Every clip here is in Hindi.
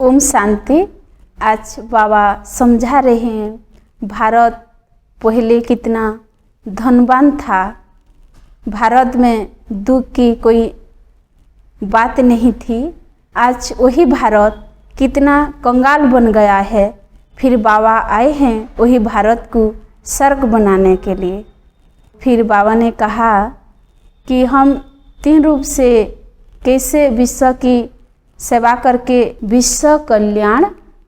ओम शांति। आज बाबा समझा रहे हैं भारत पहले कितना धनवान था। भारत में दुख की कोई बात नहीं थी। आज वही भारत कितना कंगाल बन गया है। फिर बाबा आए हैं वही भारत को स्वर्ग बनाने के लिए। फिर बाबा ने कहा कि हम 3 रूप से कैसे विश्व की सेवा करके विश्व कल्याण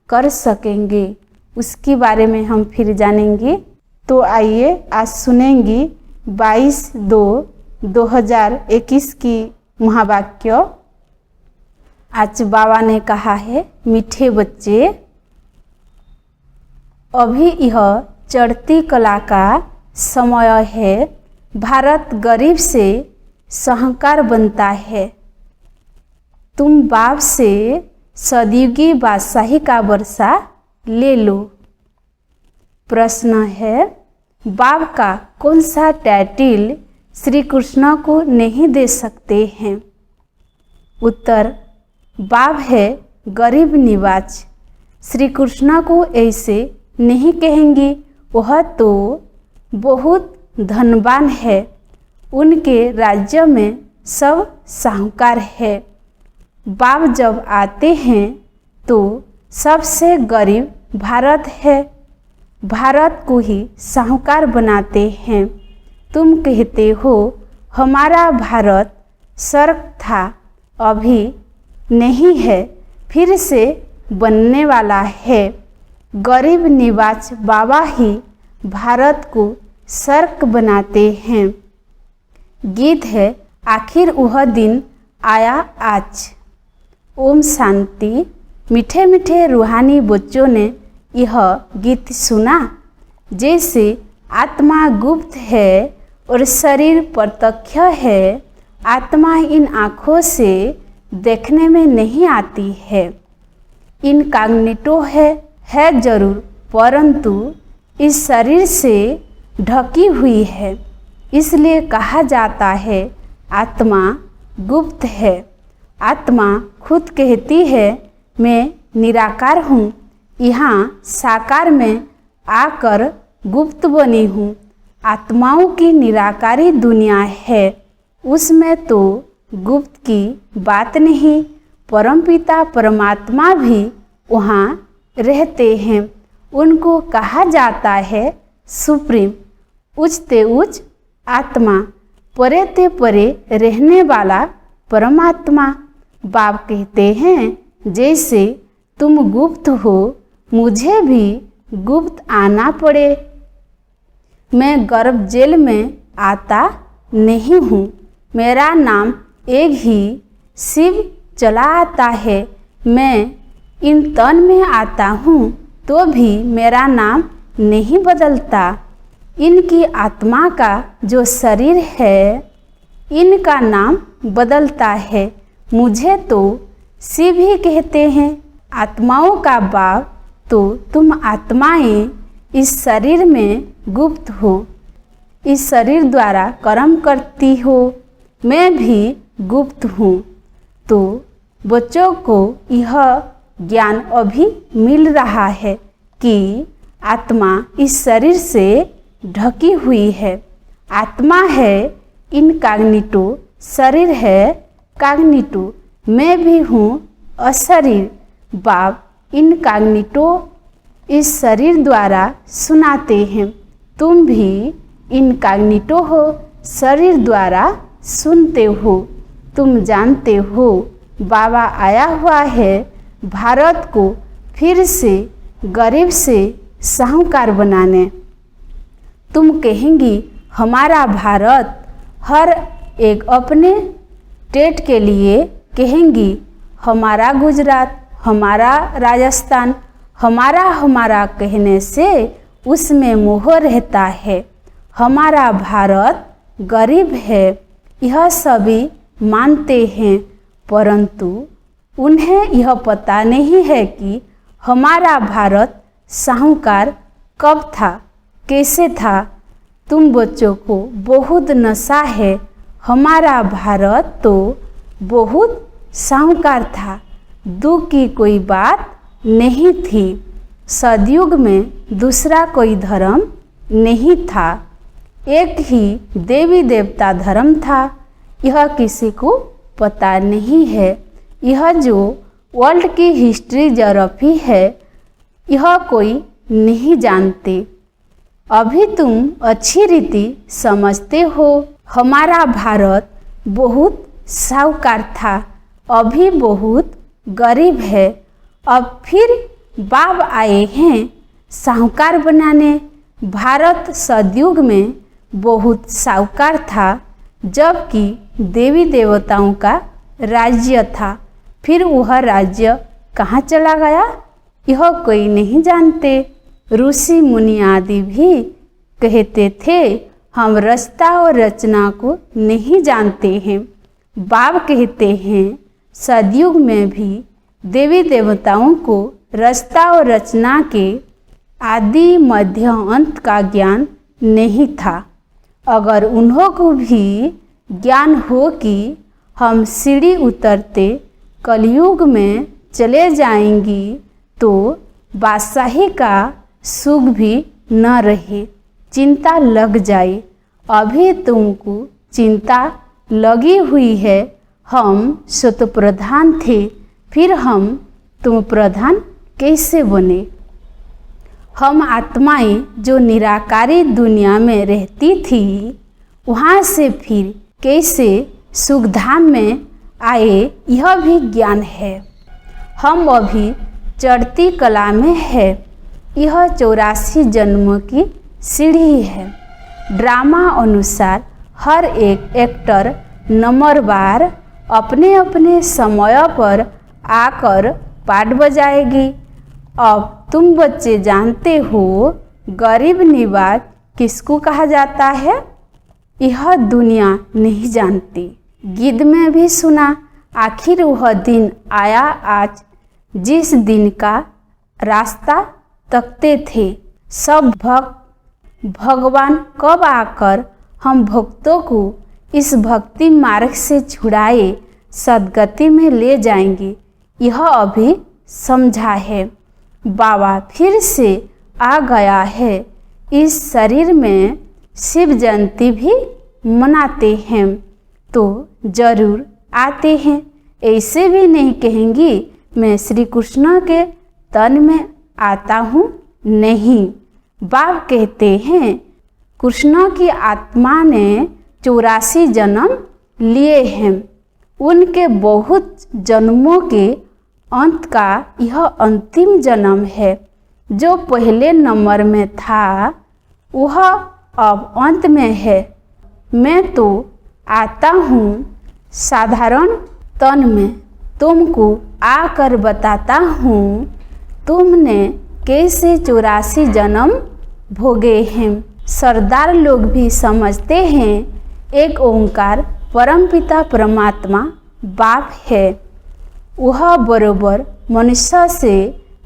कर सकेंगे, उसके बारे में हम फिर जानेंगे। तो आइए आज सुनेंगे 22/2/2021 की महावाक्य। आज बाबा ने कहा है, मीठे बच्चे, अभी यह चढ़ती कला का समय है। भारत गरीब से साहूकार बनता है। तुम बाप से सदयुगी बादशाही का वर्षा ले लो। प्रश्न है, बाप का कौन सा टाइटिल श्री कृष्ण को नहीं दे सकते हैं? उत्तर, बाप है गरीब निवाज। श्री कृष्ण को ऐसे नहीं कहेंगे, वह तो बहुत धनवान है। उनके राज्य में सब साहूकार है। बाप जब आते हैं तो सबसे गरीब भारत है। भारत को ही साहूकार बनाते हैं। तुम कहते हो हमारा भारत स्वर्ग था, अभी नहीं है, फिर से बनने वाला है। गरीब निवाज बाबा ही भारत को स्वर्ग बनाते हैं। गीत है, आखिर वह दिन आया आज। ओम शांति। मीठे मीठे रूहानी बच्चों ने यह गीत सुना। जैसे आत्मा गुप्त है और शरीर प्रत्यक्ष है। आत्मा इन आँखों से देखने में नहीं आती है। इनकॉग्निटो है जरूर, परंतु इस शरीर से ढकी हुई है। इसलिए कहा जाता है आत्मा गुप्त है। आत्मा खुद कहती है मैं निराकार हूँ, यहाँ साकार में आकर गुप्त बनी हूँ। आत्माओं की निराकारी दुनिया है, उसमें तो गुप्त की बात नहीं। परमपिता परमात्मा भी वहाँ रहते हैं। उनको कहा जाता है सुप्रीम, उच्चते उच्च आत्मा, परे ते परे रहने वाला परमात्मा। बाप कहते हैं जैसे तुम गुप्त हो, मुझे भी गुप्त आना पड़े। मैं गर्भ जेल में आता नहीं हूँ। मेरा नाम एक ही शिव चला आता है। मैं इन तन में आता हूँ तो भी मेरा नाम नहीं बदलता। इनकी आत्मा का जो शरीर है, इनका नाम बदलता है। मुझे तो शिव ही कहते हैं। आत्माओं का बाप तो तुम आत्माएं इस शरीर में गुप्त हो, इस शरीर द्वारा कर्म करती हो। मैं भी गुप्त हूँ। तो बच्चों को यह ज्ञान अभी मिल रहा है कि आत्मा इस शरीर से ढकी हुई है। आत्मा है इनकॉग्निटो, शरीर है कॉग्निटो। मैं भी हूँ अशरीर। बाप इनकॉग्निटो इस शरीर द्वारा सुनाते हैं। तुम भी इनकॉग्निटो हो, शरीर द्वारा सुनते हो। तुम जानते हो बाबा आया हुआ है भारत को फिर से गरीब से साहूकार बनाने। तुम कहेंगी हमारा भारत, हर एक अपने स्टेट के लिए कहेंगी हमारा गुजरात, हमारा राजस्थान, हमारा कहने से उसमें मोह रहता है। हमारा भारत गरीब है, यह सभी मानते हैं, परंतु उन्हें यह पता नहीं है कि हमारा भारत साहूकार कब था, कैसे था। तुम बच्चों को बहुत नशा है। हमारा भारत तो बहुत साहूकार था। दुख की कोई बात नहीं थी। सतयुग में दूसरा कोई धर्म नहीं था, एक ही देवी देवता धर्म था। यह किसी को पता नहीं है। यह जो वर्ल्ड की हिस्ट्री ज्योग्राफी है, यह कोई नहीं जानते। अभी तुम अच्छी रीति समझते हो। हमारा भारत बहुत साहूकार था, अभी बहुत गरीब है। अब फिर बाब आए हैं साहूकार बनाने। भारत सतयुग में बहुत साहूकार था, जबकि देवी देवताओं का राज्य था। फिर वह राज्य कहाँ चला गया, यह कोई नहीं जानते। ऋषि मुनि आदि भी कहते थे, हम रचता और रचना को नहीं जानते हैं। बाब कहते हैं, सतयुग में भी देवी देवताओं को रचता और रचना के आदि मध्य अंत का ज्ञान नहीं था। अगर उन्हों को भी ज्ञान हो कि हम सीढ़ी उतरते कलयुग में चले जाएंगी, तो बादशाही का सुख भी न रहे, चिंता लग जाए। अभी तुमको चिंता लगी हुई है। हम स्वतः प्रधान थे, फिर हम तुम प्रधान कैसे बने? हम आत्माएं जो निराकारी दुनिया में रहती थी, वहाँ से फिर कैसे सुखधाम में आए, यह भी ज्ञान है। हम अभी चढ़ती कला में है। यह 84 जन्मों की सीढ़ी है। ड्रामा अनुसार हर एक एक्टर नंबरवार अपने अपने समय पर आकर पाठ बजाएगी। अब तुम बच्चे जानते हो गरीब निवाज किसको कहा जाता है? यह दुनिया नहीं जानती। गीत में भी सुना, आखिर वह दिन आया आज जिस दिन का रास्ता तकते थे सब भक्त। भगवान कब आकर हम भक्तों को इस भक्ति मार्ग से छुड़ाए सदगति में ले जाएंगे, यह अभी समझा है। बाबा फिर से आ गया है। इस शरीर में शिव जयंती भी मनाते हैं, तो जरूर आते हैं। ऐसे भी नहीं कहेंगी मैं श्री कृष्ण के तन में आता हूँ, नहीं। बाब कहते हैं कृष्ण की आत्मा ने 84 जन्म लिए हैं। उनके बहुत जन्मों के अंत का यह अंतिम जन्म है। जो पहले नंबर में था वह अब अंत में है। मैं तो आता हूँ साधारण तन में, तुमको आकर बताता हूँ तुमने कैसे 84 जन्म भोगे हैं। सरदार लोग भी समझते हैं एक ओंकार परमपिता परमात्मा बाप है। वह बरोबर मनुष्य से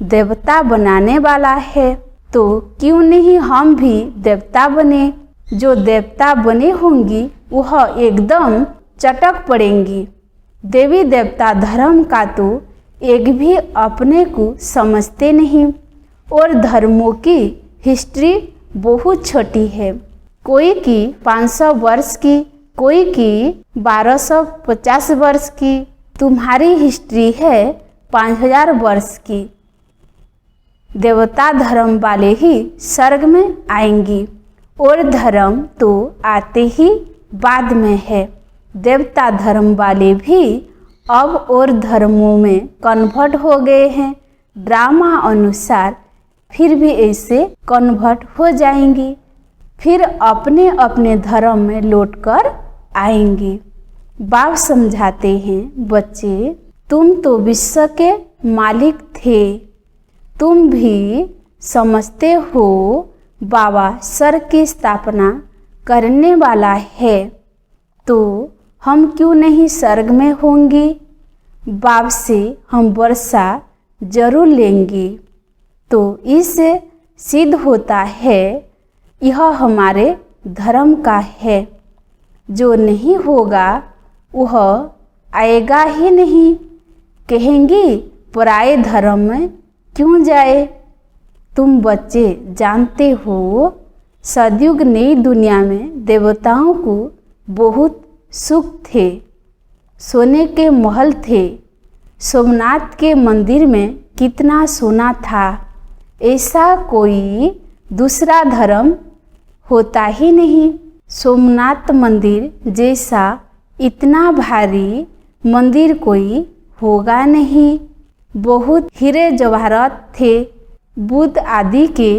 देवता बनाने वाला है, तो क्यों नहीं हम भी देवता बने। जो देवता बने होंगी वह एकदम चटक पड़ेंगी। देवी देवता धर्म का तो एक भी अपने को समझते नहीं, और धर्मों की हिस्ट्री बहुत छोटी है। कोई की 500 वर्ष की, कोई की 1250 वर्ष की। तुम्हारी हिस्ट्री है 5000 वर्ष की। देवता धर्म वाले ही स्वर्ग में आएंगी, और धर्म तो आते ही बाद में है। देवता धर्म वाले भी अब और धर्मों में कन्वर्ट हो गए हैं। ड्रामा अनुसार फिर भी ऐसे कन्वर्ट हो जाएंगी, फिर अपने अपने धर्म में लौटकर आएंगी। बाप समझाते हैं, बच्चे तुम तो विश्व के मालिक थे, तुम भी समझते हो बाबा स्वर्ग की स्थापना करने वाला है, तो हम क्यों नहीं स्वर्ग में होंगी। बाप से हम वर्षा जरूर लेंगे। तो इससे सिद्ध होता है यह हमारे धर्म का है। जो नहीं होगा वह आएगा ही नहीं। कहेंगी पराये धर्म में क्यों जाए। तुम बच्चे जानते हो सतयुग नई दुनिया में देवताओं को बहुत सुख थे, सोने के महल थे। सोमनाथ के मंदिर में कितना सोना था। ऐसा कोई दूसरा धर्म होता ही नहीं। सोमनाथ मंदिर जैसा इतना भारी मंदिर कोई होगा नहीं। बहुत हीरे जवाहरात थे। बुद्ध आदि के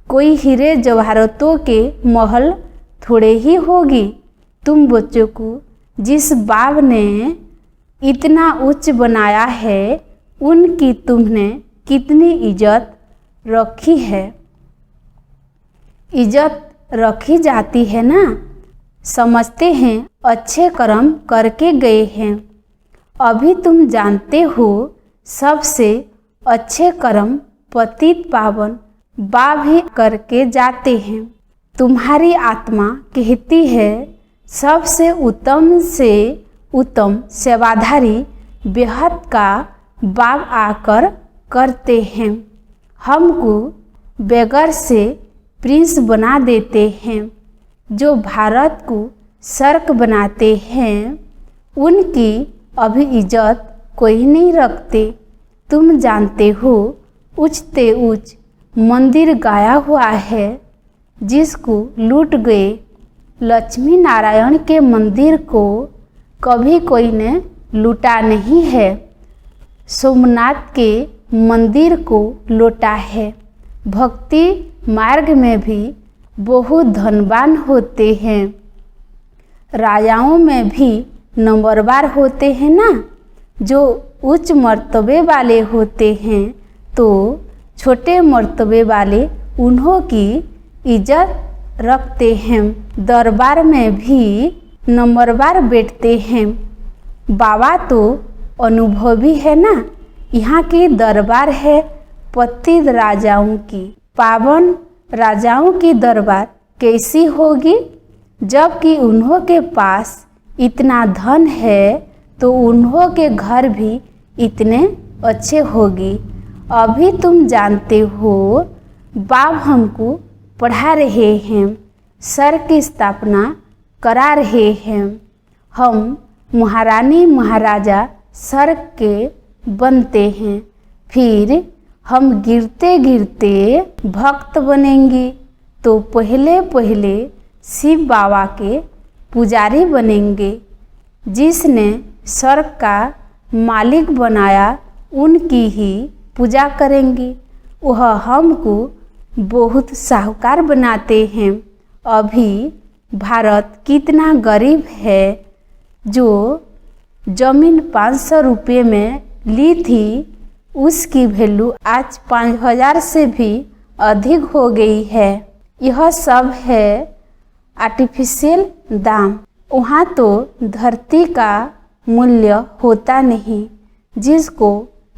कोई हीरे जवाहरातों के महल थोड़े ही होगी। तुम बच्चों को जिस बाप ने इतना उच्च बनाया है उनकी तुमने कितनी इज्जत रखी है। इज्जत रखी जाती है ना। समझते हैं अच्छे कर्म करके गए हैं। अभी तुम जानते हो सबसे अच्छे कर्म पतित पावन बाप ही करके जाते हैं। तुम्हारी आत्मा कहती है सबसे उत्तम से उत्तम सेवाधारी बेहद का बाप आकर करते हैं। हमको बेगर से प्रिंस बना देते हैं। जो भारत को सर्क बनाते हैं उनकी अभी इज्जत कोई नहीं रखते। तुम जानते हो उच्चते उच्च मंदिर गाया हुआ है जिसको लूट गए। लक्ष्मी नारायण के मंदिर को कभी कोई ने लूटा नहीं है। सोमनाथ के मंदिर को लूटा है। भक्ति मार्ग में भी बहुत धनवान होते हैं। राजाओं में भी नंबरवार होते हैं ना। जो उच्च मर्तबे वाले होते हैं तो छोटे मर्तबे वाले उन्हों की इज्जत रखते हैं। दरबार में भी नंबरवार बैठते हैं। बाबा तो अनुभवी है ना। यहाँ की दरबार है पतित राजाओं की। पावन राजाओं की दरबार कैसी होगी। जबकि उन्हों के पास इतना धन है तो उन्हों के घर भी इतने अच्छे होगी। अभी तुम जानते हो बाप हमको पढ़ा रहे हैं, सर की स्थापना करा रहे हैं। हम महारानी महाराजा सर के बनते हैं। फिर हम गिरते गिरते भक्त बनेंगे तो पहले पहले शिव बाबा के पुजारी बनेंगे। जिसने स्वर्ग का मालिक बनाया उनकी ही पूजा करेंगे। वह हमको बहुत साहूकार बनाते हैं। अभी भारत कितना गरीब है। जो जमीन 500 रुपये में ली थी उसकी वैल्यू आज 5000 से भी अधिक हो गई है। यह सब है आर्टिफिशियल दाम। वहाँ तो धरती का मूल्य होता नहीं। जिसको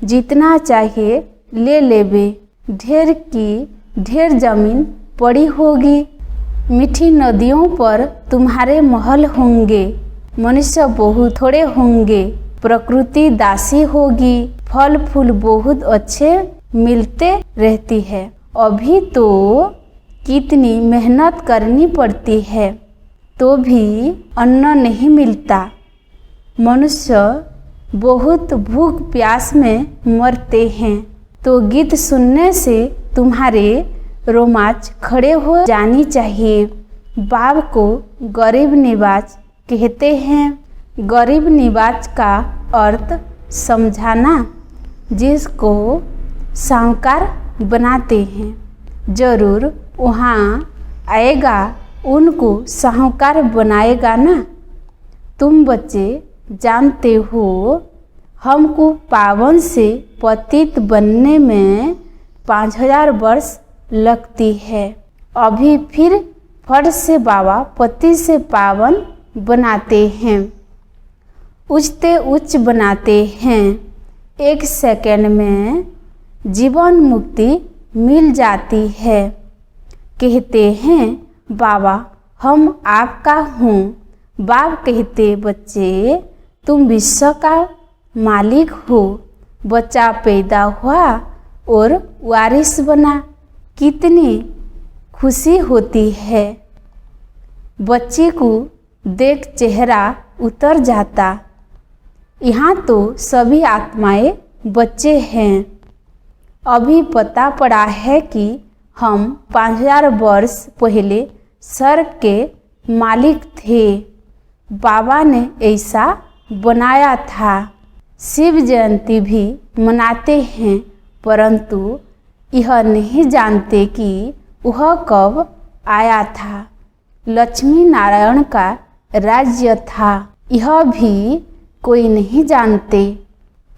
जितना चाहिए ले लेवे। ढेर की ढेर जमीन पड़ी होगी। मीठी नदियों पर तुम्हारे महल होंगे। मनुष्य बहुत थोड़े होंगे। प्रकृति दासी होगी। फल फूल बहुत अच्छे मिलते रहती है। अभी तो कितनी मेहनत करनी पड़ती है तो भी अन्न नहीं मिलता। मनुष्य बहुत भूख प्यास में मरते हैं। तो गीत सुनने से तुम्हारे रोमांच खड़े हो जानी चाहिए। बाप को गरीब निवाज कहते हैं। गरीब निवाज का अर्थ समझाना। जिसको साहूकार बनाते हैं जरूर वहाँ आएगा उनको साहूकार बनाएगा ना। तुम बच्चे जानते हो हमको पावन से पतित बनने में 5000 वर्ष लगती है। अभी फिर फट से बाबा पति से पावन बनाते हैं। उच्चते उच्च बनाते हैं। 1 सेकंड में जीवन मुक्ति मिल जाती है। कहते हैं बाबा हम आपका हूँ। बाप कहते बच्चे तुम विश्व का मालिक हो। बच्चा पैदा हुआ और वारिस बना, कितनी खुशी होती है। बच्चे को देख चेहरा उतर जाता। यहाँ तो सभी आत्माएं बच्चे हैं। अभी पता पड़ा है कि हम 5000 वर्ष पहले स्वर्ग के मालिक थे। बाबा ने ऐसा बनाया था। शिव जयंती भी मनाते हैं, परंतु यह नहीं जानते कि वह कब आया था। लक्ष्मी नारायण का राज्य था, यह भी कोई नहीं जानते।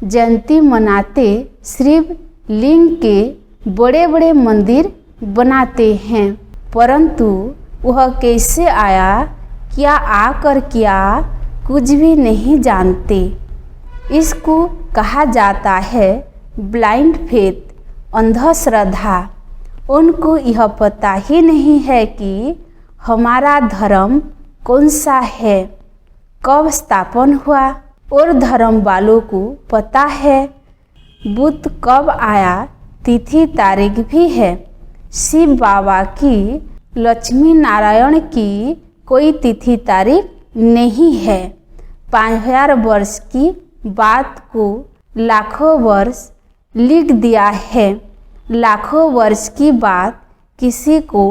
जयंती मनाते शिव लिंग के बड़े बड़े मंदिर बनाते हैं, परंतु वह कैसे आया, क्या आकर किया, कुछ भी नहीं जानते। इसको कहा जाता है ब्लाइंड फेथ, अंधश्रद्धा। उनको यह पता ही नहीं है कि हमारा धर्म कौन सा है, कब स्थापन हुआ, और धर्म वालों को पता है बुद्ध कब आया, तिथि तारीख भी है। शिव बाबा की, लक्ष्मी नारायण की कोई तिथि तारीख नहीं है। 5000 वर्ष की बात को लाखों वर्ष लिख दिया है। लाखों वर्ष की बात किसी को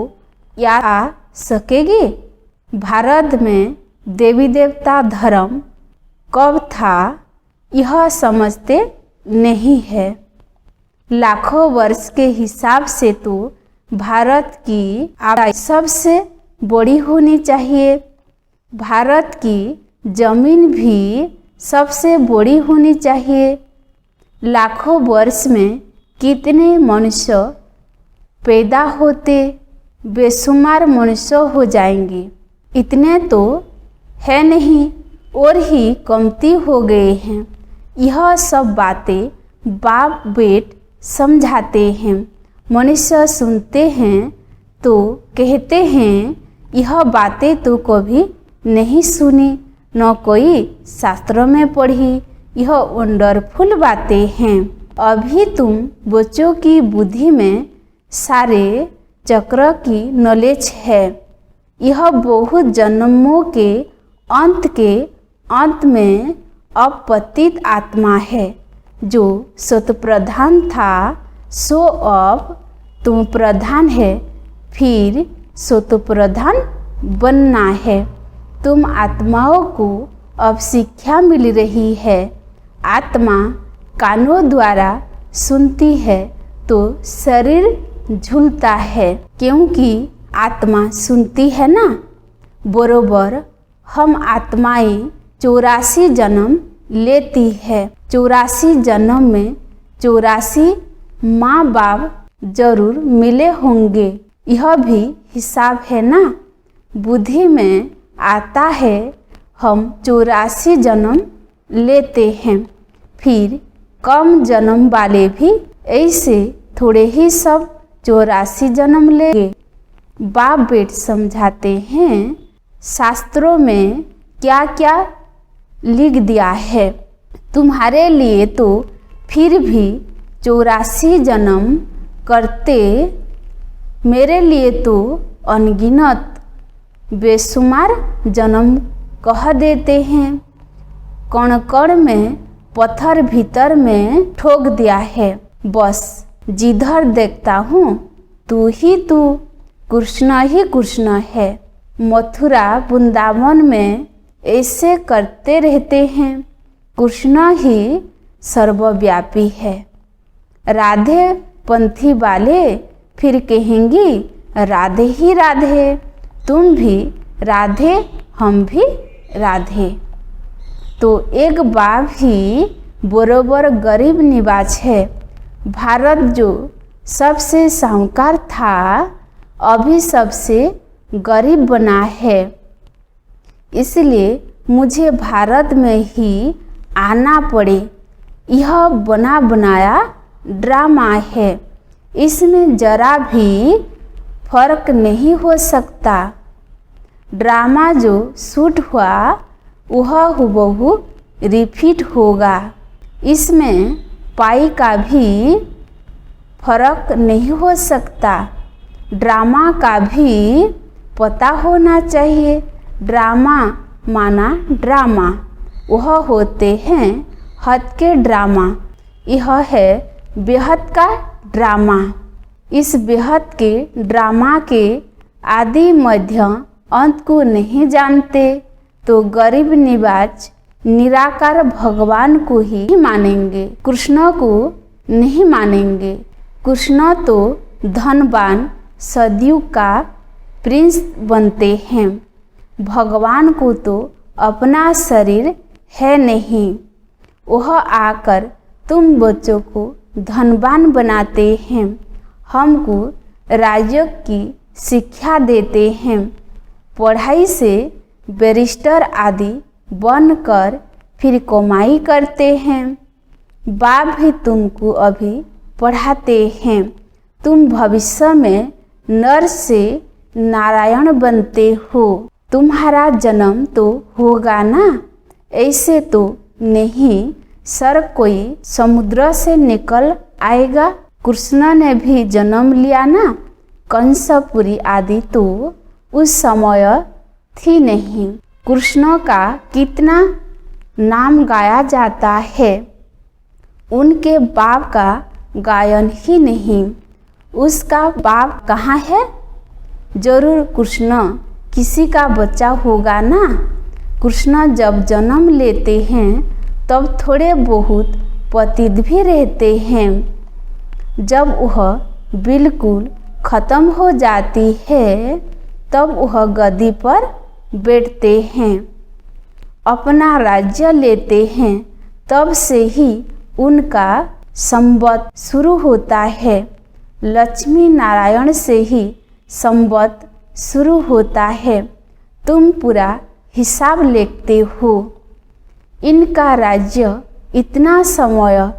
याद आ सकेगी? भारत में देवी देवता धर्म कब था, यह समझते नहीं है। लाखों वर्ष के हिसाब से तो भारत की आबादी सबसे बड़ी होनी चाहिए। भारत की जमीन भी सबसे बड़ी होनी चाहिए। लाखों वर्ष में कितने मनुष्य पैदा होते, बेशुमार मनुष्य हो जाएंगे। इतने तो है नहीं, और ही कमती हो गए हैं। यह सब बातें बाप बेट समझाते हैं। मनुष्य सुनते हैं तो कहते हैं यह बातें तो कभी नहीं सुनी, न कोई शास्त्रों में पढ़ी, यह वंडरफुल बातें हैं। अभी तुम बच्चों की बुद्धि में सारे चक्र की नॉलेज है। यह बहुत जन्मों के अंत में अपतित आत्मा है, जो सतप्रधान था, सो अब तुम प्रधान है, फिर सतप्रधान बनना है। तुम आत्माओं को अब शिक्षा मिल रही है। आत्मा कानों द्वारा सुनती है तो शरीर झूलता है, क्योंकि आत्मा सुनती है ना। बरोबर हम आत्माएं 84 जन्म लेती है। 84 जन्म में 84 माँ बाप जरूर मिले होंगे। यह भी हिसाब है ना। बुद्धि में आता है हम 84 जन्म लेते हैं, फिर कम जन्म वाले भी ऐसे थोड़े ही सब 84 जन्म लेंगे। बाप बेट समझाते हैं शास्त्रों में क्या क्या लिख दिया है। तुम्हारे लिए तो फिर भी 84 जन्म करते, मेरे लिए तो अनगिनत बेशुमार जन्म कह देते हैं। कण कण में पत्थर भीतर में ठोक दिया है। बस जिधर देखता हूँ तू ही तू, कृष्ण ही कृष्ण है। मथुरा वृंदावन में ऐसे करते रहते हैं। कृष्ण ही सर्वव्यापी है। राधे पंथी वाले फिर कहेंगी राधे ही राधे, तुम भी राधे हम भी राधे। तो एक बाप ही बरोबर गरीब निवाज है। भारत जो सबसे साहूकार था, अभी सबसे गरीब बना है। इसलिए मुझे भारत में ही आना पड़े। यह बना बनाया ड्रामा है, इसमें जरा भी फर्क नहीं हो सकता। ड्रामा जो शूट हुआ वह हुबहू रिपीट होगा। इसमें पाई का भी फर्क नहीं हो सकता। ड्रामा का भी पता होना चाहिए। ड्रामा माना ड्रामा, वह होते हैं हद के ड्रामा। यह है बेहद का ड्रामा। इस बेहद के ड्रामा के आदि मध्य अंत को नहीं जानते तो गरीब निवाज निराकार भगवान को ही मानेंगे, कृष्ण को नहीं मानेंगे। कृष्ण तो धनवान सदयुग का प्रिंस बनते हैं। भगवान को तो अपना शरीर है नहीं, वह आकर तुम बच्चों को धनवान बनाते हैं, हमको राजयोग की शिक्षा देते हैं, पढ़ाई से बैरिस्टर आदि बनकर फिर कमाई करते हैं। बाप भी तुमको अभी पढ़ाते हैं, तुम भविष्य में नर से नारायण बनते हो। तुम्हारा जन्म तो होगा ना, ऐसे तो नहीं सर कोई समुद्र से निकल आएगा। कृष्ण ने भी जन्म लिया ना, कंसपुरी आदि तो उस समय थी नहीं। कृष्ण का कितना नाम गाया जाता है, उनके बाप का गायन ही नहीं। उसका बाप कहाँ है? जरूर कृष्ण किसी का बच्चा होगा ना। कृष्ण जब जन्म लेते हैं तब थोड़े बहुत पतित भी रहते हैं। जब वह बिल्कुल खत्म हो जाती है तब वह गद्दी पर बैठते हैं, अपना राज्य लेते हैं। तब से ही उनका संवत शुरू होता है। लक्ष्मी नारायण से ही संवत शुरू होता है। तुम पूरा हिसाब लिखते हो। इनका राज्य इतना समय,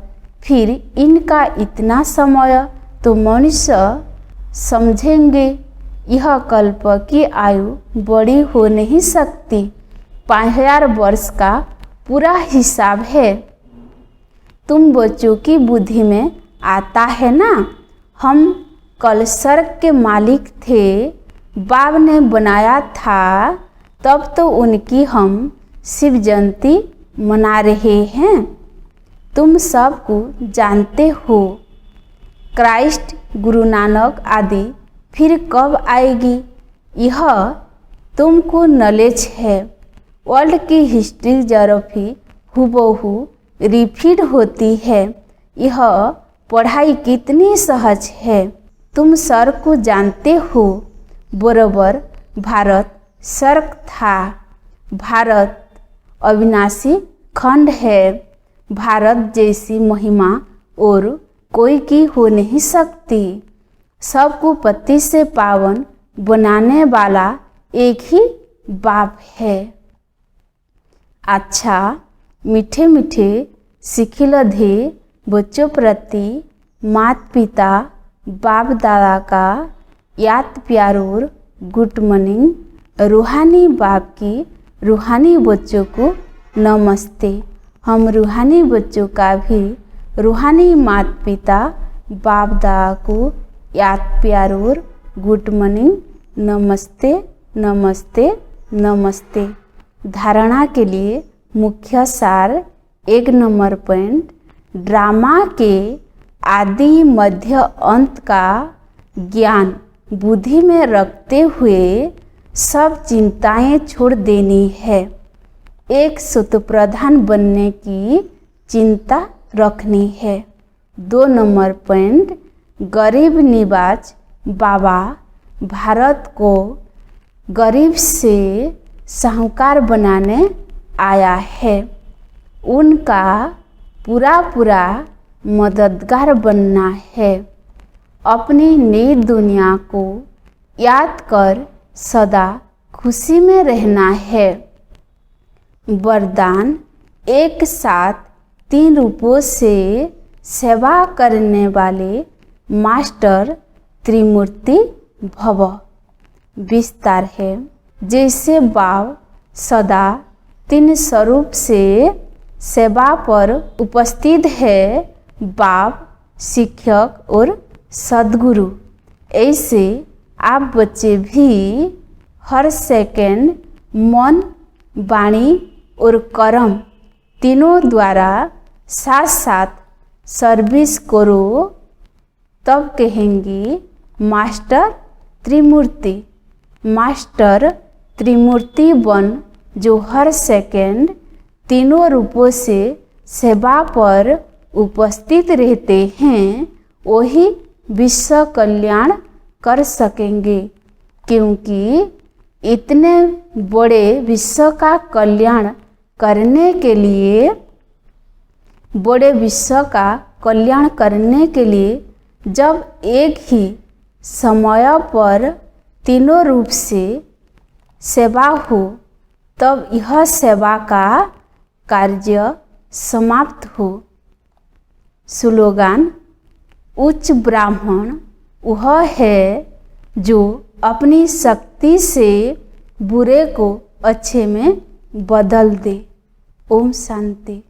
फिर इनका इतना समय, तो मनुष्य समझेंगे यह कल्प की आयु बड़ी हो नहीं सकती। 5000 वर्ष का पूरा हिसाब है। तुम बच्चों की बुद्धि में आता है ना। हम कल स्वर्ग के मालिक थे, बाप ने बनाया था, तब तो उनकी हम शिव जयंती मना रहे हैं। तुम सबको जानते हो। क्राइस्ट, गुरु नानक आदि फिर कब आएगी, यह तुमको नॉलेज है। वर्ल्ड की हिस्ट्री जरफी हुबहू रिपीट होती है। यह पढ़ाई कितनी सहज है, तुम सर को जानते हो। बरोबर भारत स्वर्ग था। भारत अविनाशी खंड है। भारत जैसी महिमा और कोई की हो नहीं सकती। सबको पति से पावन बनाने वाला एक ही बाप है। अच्छा, मीठे मीठे सिखिलधे बच्चों प्रति माता पिता बाप दादा का याद प्यार और गुड मॉर्निंग। रूहानी बाप की रूहानी बच्चों को नमस्ते। हम रूहानी बच्चों का भी रूहानी माता पिता बाप दादा को याद प्यार और गुड मॉर्निंग, नमस्ते नमस्ते नमस्ते। धारणा के लिए मुख्य सार 1 नंबर पॉइंट, ड्रामा के आदि मध्य अंत का ज्ञान बुद्धि में रखते हुए सब चिंताएं छोड़ देनी है। एक स्वतःप्रधान बनने की चिंता रखनी है। 2 नंबर पॉइंट, गरीब निवाज बाबा भारत को गरीब से साहूकार बनाने आया है। उनका पूरा मददगार बनना है। अपनी नई दुनिया को याद कर सदा खुशी में रहना है। वरदान, एक साथ 3 रूपों से सेवा करने वाले मास्टर त्रिमूर्ति भव। विस्तार है, जैसे बाप सदा 3 स्वरूप से सेवा पर उपस्थित है, बाप, शिक्षक और सद्गुरु। ऐसे आप बच्चे भी हर सेकंड मन, वाणी और कर्म तीनों द्वारा साथ साथ सर्विस करो, तब कहेंगे मास्टर त्रिमूर्ति। मास्टर त्रिमूर्ति बन जो हर सेकंड तीनों रूपों से सेवा पर उपस्थित रहते हैं, वही विश्व कल्याण कर सकेंगे, क्योंकि इतने बड़े विश्व का कल्याण करने के लिए जब एक ही समय पर तीनों रूप से सेवा हो, तब यह सेवा का कार्य समाप्त हो। स्लोगन: उच्च ब्राह्मण वह है जो अपनी शक्ति से बुरे को अच्छे में बदल दे। ओम शांति।